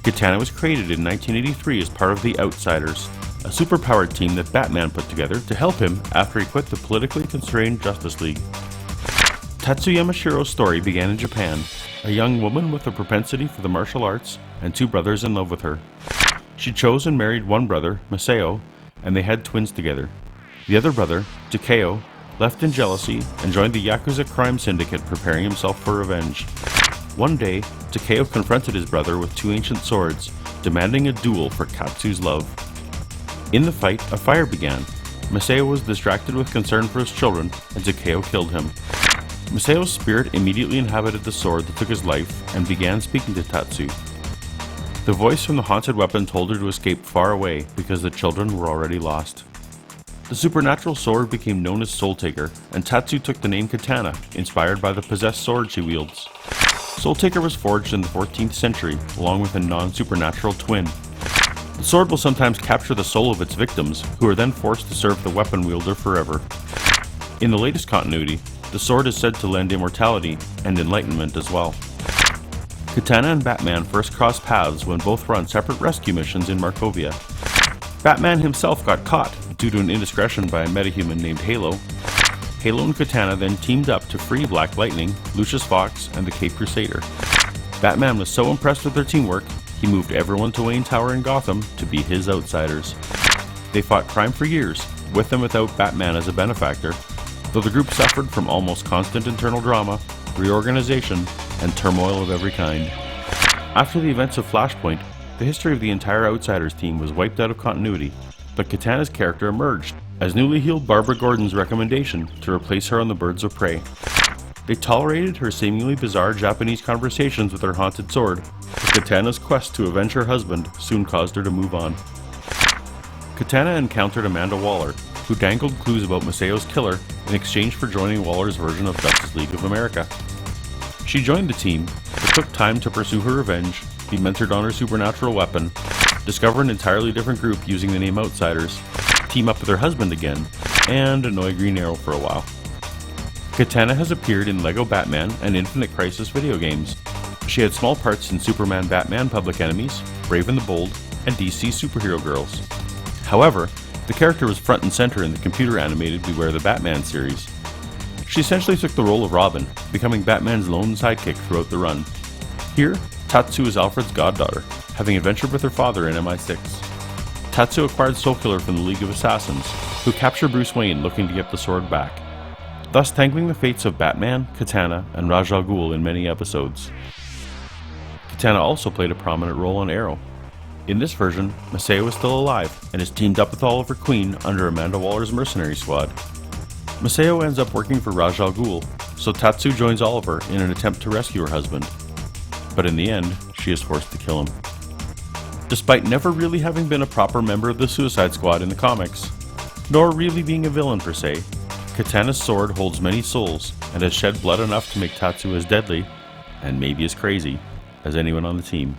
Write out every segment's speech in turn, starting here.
Katana was created in 1983 as part of the Outsiders, a superpowered team that Batman put together to help him after he quit the politically constrained Justice League. Tatsu Yamashiro's story began in Japan, a young woman with a propensity for the martial arts and two brothers in love with her. She chose and married one brother, Masao, and they had twins together. The other brother, Takeo, left in jealousy and joined the Yakuza crime syndicate, preparing himself for revenge. One day, Takeo confronted his brother with two ancient swords, demanding a duel for Katsu's love. In the fight, a fire began. Masao was distracted with concern for his children, and Takeo killed him. Masao's spirit immediately inhabited the sword that took his life and began speaking to Tatsu. The voice from the haunted weapon told her to escape far away because the children were already lost. The supernatural sword became known as Soul Taker, and Tatsu took the name Katana, inspired by the possessed sword she wields. Soul Taker was forged in the 14th century, along with a non-supernatural twin. The sword will sometimes capture the soul of its victims, who are then forced to serve the weapon wielder forever. In the latest continuity, the sword is said to lend immortality and enlightenment as well. Katana and Batman first crossed paths when both were on separate rescue missions in Markovia. Batman himself got caught due to an indiscretion by a metahuman named Halo. Halo and Katana then teamed up to free Black Lightning, Lucius Fox, and the Cape Crusader. Batman was so impressed with their teamwork, he moved everyone to Wayne Tower in Gotham to be his outsiders. They fought crime for years, with and without Batman as a benefactor, though the group suffered from almost constant internal drama, reorganization, and turmoil of every kind. After the events of Flashpoint, the history of the entire Outsiders team was wiped out of continuity, but Katana's character emerged as newly healed Barbara Gordon's recommendation to replace her on the Birds of Prey. They tolerated her seemingly bizarre Japanese conversations with her haunted sword, but Katana's quest to avenge her husband soon caused her to move on. Katana encountered Amanda Waller, who dangled clues about Masao's killer in exchange for joining Waller's version of Justice League of America. She joined the team, but took time to pursue her revenge, be mentored on her supernatural weapon, discover an entirely different group using the name Outsiders, team up with her husband again, and annoy Green Arrow for a while. Katana has appeared in LEGO Batman and Infinite Crisis video games. She had small parts in Superman Batman Public Enemies, Brave and the Bold, and DC Superhero Girls. However, the character was front and center in the computer-animated Beware the Batman series. She essentially took the role of Robin, becoming Batman's lone sidekick throughout the run. Here, Tatsu is Alfred's goddaughter, having adventured with her father in MI6. Tatsu acquired Soulkiller from the League of Assassins, who capture Bruce Wayne looking to get the sword back, thus tangling the fates of Batman, Katana, and Ra's al Ghul in many episodes. Katana also played a prominent role on Arrow. In this version, Masao is still alive and is teamed up with Oliver Queen under Amanda Waller's mercenary squad. Masao ends up working for Ra's al Ghul, so Tatsu joins Oliver in an attempt to rescue her husband. But in the end, she is forced to kill him. Despite never really having been a proper member of the Suicide Squad in the comics, nor really being a villain per se, Katana's sword holds many souls and has shed blood enough to make Tatsu as deadly, and maybe as crazy, as anyone on the team.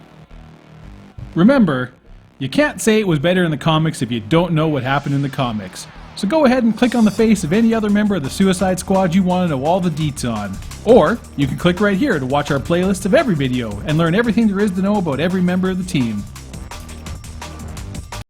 Remember, you can't say it was better in the comics if you don't know what happened in the comics. So go ahead and click on the face of any other member of the Suicide Squad you want to know all the deets on. Or, you can click right here to watch our playlist of every video and learn everything there is to know about every member of the team.